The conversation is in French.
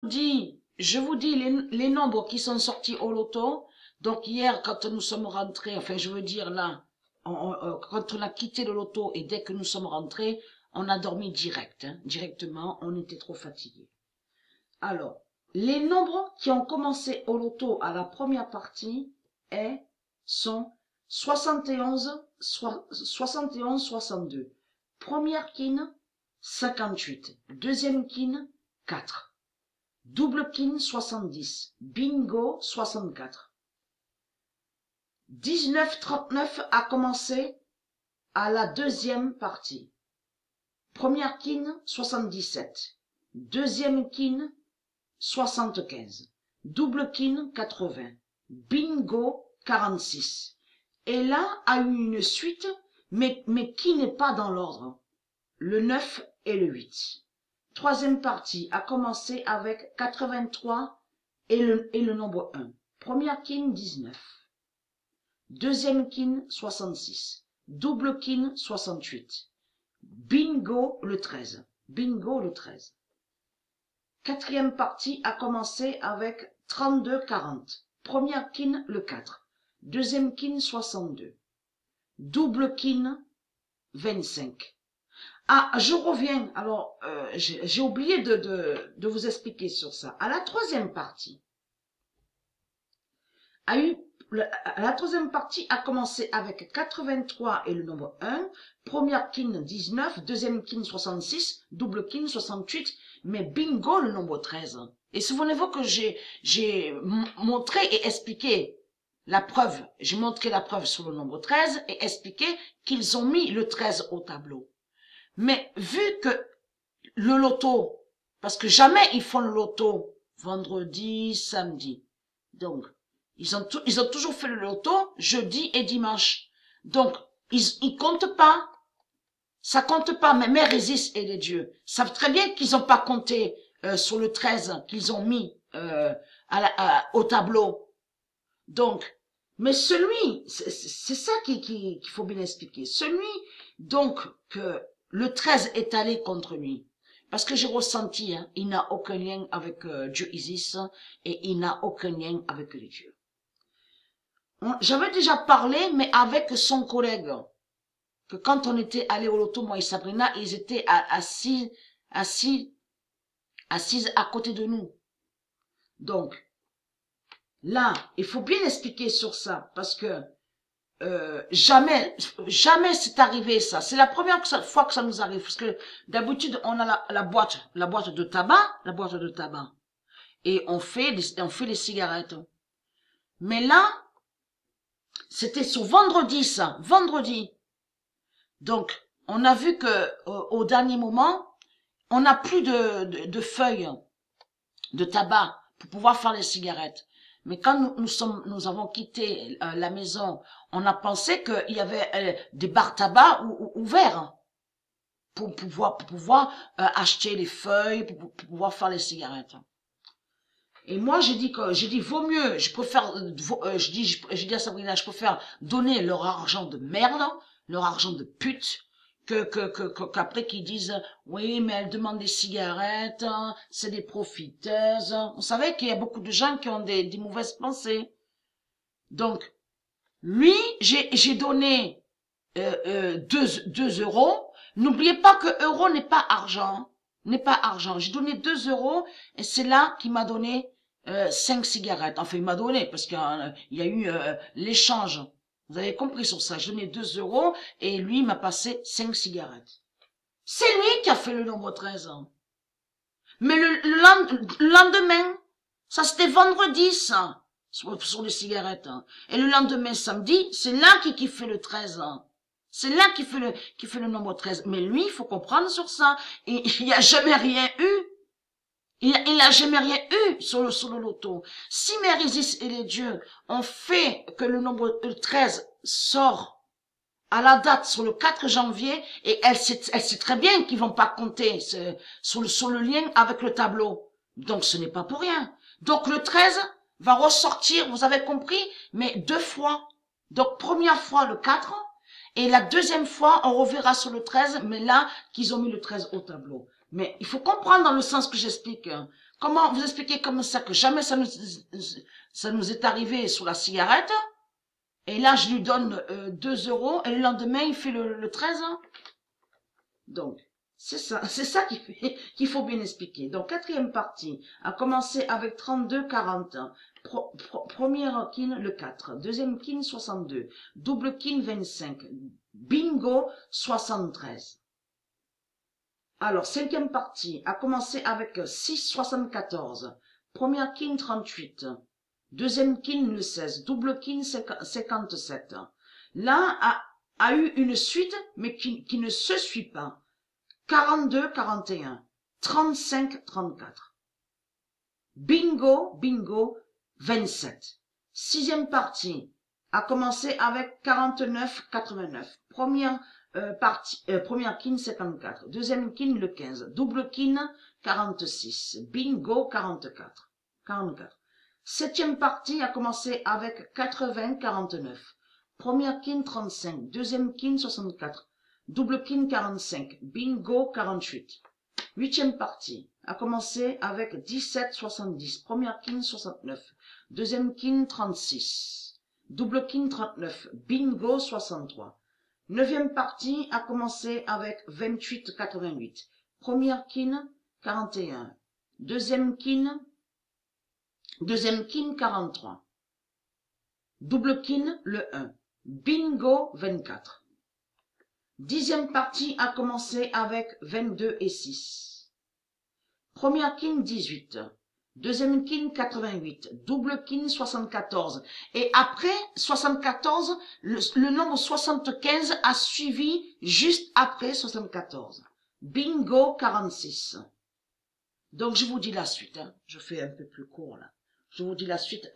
je vous dis les nombres qui sont sortis au loto. Donc hier, quand nous sommes rentrés, enfin je veux dire là, quand on a quitté le loto et dès que nous sommes rentrés, on a dormi direct, hein, directement, on était trop fatigués. Alors, les nombres qui ont commencé au loto à la première partie sont 71, 62. Première kin, 58. Deuxième kin, 4. Double kin, 70. Bingo, 64. 1939 a commencé à la deuxième partie. Première kin, 77. Deuxième kin, 75. Double kin, 80. Bingo, 46. Et là a eu une suite, mais qui n'est pas dans l'ordre. Le 9 et le 8. Troisième partie a commencé avec 83 et le nombre 1. Première kin, 19. Deuxième kin, 66. Double kin, 68. Bingo, le 13. Bingo, le 13. Quatrième partie a commencé avec 32-40. Première kin, le 4. Deuxième kin, 62. Double kin, 25. Ah, je reviens. Alors, j'ai oublié de vous expliquer sur ça. À la troisième partie, la troisième partie a commencé avec 83 et le nombre 1. Première kin, 19. Deuxième kin, 66. Double kin, 68. Mais bingo, le nombre 13. Et souvenez-vous que j'ai montré et expliqué la preuve. J'ai montré la preuve sur le nombre 13 et expliqué qu'ils ont mis le 13 au tableau. Mais vu que le loto, parce que jamais ils font le loto vendredi, samedi. Donc, ils ont toujours fait le loto jeudi et dimanche. Donc, ils comptent pas. Ça compte pas, mais Mère Isis et les dieux savent très bien qu'ils n'ont pas compté sur le 13 qu'ils ont mis au tableau. Donc, mais celui, c'est ça qu'il faut bien expliquer. Celui, donc, que le 13 est allé contre lui. Parce que j'ai ressenti, hein, il n'a aucun lien avec Dieu Isis et il n'a aucun lien avec les dieux. J'avais déjà parlé, mais avec son collègue. Que quand on était allé au loto, moi et Sabrina, ils étaient assises à côté de nous. Donc, là, il faut bien expliquer sur ça, parce que jamais c'est arrivé ça. C'est la première fois que ça nous arrive, parce que d'habitude on a la boîte de tabac, et on fait les cigarettes. Mais là, c'était sur vendredi ça, vendredi. Donc, on a vu que au dernier moment, on n'a plus de feuilles de tabac pour pouvoir faire les cigarettes. Mais quand nous avons quitté la maison, on a pensé qu'il y avait des bars tabac ouverts pour pouvoir acheter les feuilles, pour pouvoir faire les cigarettes. Et moi, j'ai dit vaut mieux, je préfère, je dis à Sabrina, je préfère donner leur argent de merde, leur argent de pute, qu'après qu'ils disent oui mais elle demande des cigarettes, hein, c'est des profiteuses. Vous savez qu'il y a beaucoup de gens qui ont des mauvaises pensées. Donc lui j'ai donné 2 euros. N'oubliez pas que euro n'est pas argent, j'ai donné 2 euros et c'est là qu'il m'a donné 5 cigarettes. Enfin il m'a donné parce qu'il y a eu l'échange. Vous avez compris sur ça. Je donnais 2 euros et lui m'a passé 5 cigarettes. C'est lui qui a fait le nombre 13 ans. Mais le lendemain, ça c'était vendredi ça, sur les cigarettes. Hein. Et le lendemain, samedi, c'est là qui fait le 13 ans. C'est là qui fait le nombre 13. Mais lui, il faut comprendre sur ça. Et il n'y a jamais rien eu. Il n'a jamais rien eu sur le loto. Si Mère Isis et les dieux ont fait que le nombre 13 sort à la date sur le 4 janvier, et elle sait très bien qu'ils vont pas compter sur le lien avec le tableau. Donc ce n'est pas pour rien. Donc le 13 va ressortir, vous avez compris, mais 2 fois. Donc première fois le 4, et la deuxième fois on reverra sur le 13, mais là qu'ils ont mis le 13 au tableau. Mais il faut comprendre dans le sens que j'explique. Comment vous expliquer comme ça que jamais ça nous est arrivé sur la cigarette? Et là, je lui donne 2 € et le lendemain, il fait le 13. Donc, c'est ça qu'il faut bien expliquer. Donc, quatrième partie, a commencé avec 32-40. Première kin, le 4. Deuxième kin, 62. Double kin, 25. Bingo, 73. Alors, cinquième partie, a commencé avec 6-74. Première kin, 38. Deuxième kin, le 16. Double kin, 57. Là, a eu une suite, mais qui ne se suit pas. 42-41. 35-34. Bingo, bingo, 27. Sixième partie a commencé avec 49-89. Première kin 54. Deuxième kin le 15. Double kin 46. Bingo 44. Septième partie a commencé avec 80-49. Première kin 35. Deuxième kin 64. Double kin 45. Bingo 48. Huitième partie a commencé avec 17-70. Première kin 69. Deuxième kin 36. Double kin 39. Bingo 63. Neuvième partie a commencé avec 28-88. Première kin 41. Deuxième kin 43. Double kin le 1. Bingo 24. Dixième partie a commencé avec 22 et 6. Première kin 18. Deuxième kin 88. Double kin 74. Et après 74, le nombre 75 a suivi juste après 74. Bingo 46. Donc je vous dis la suite. Je fais un peu plus court là. Je vous dis la suite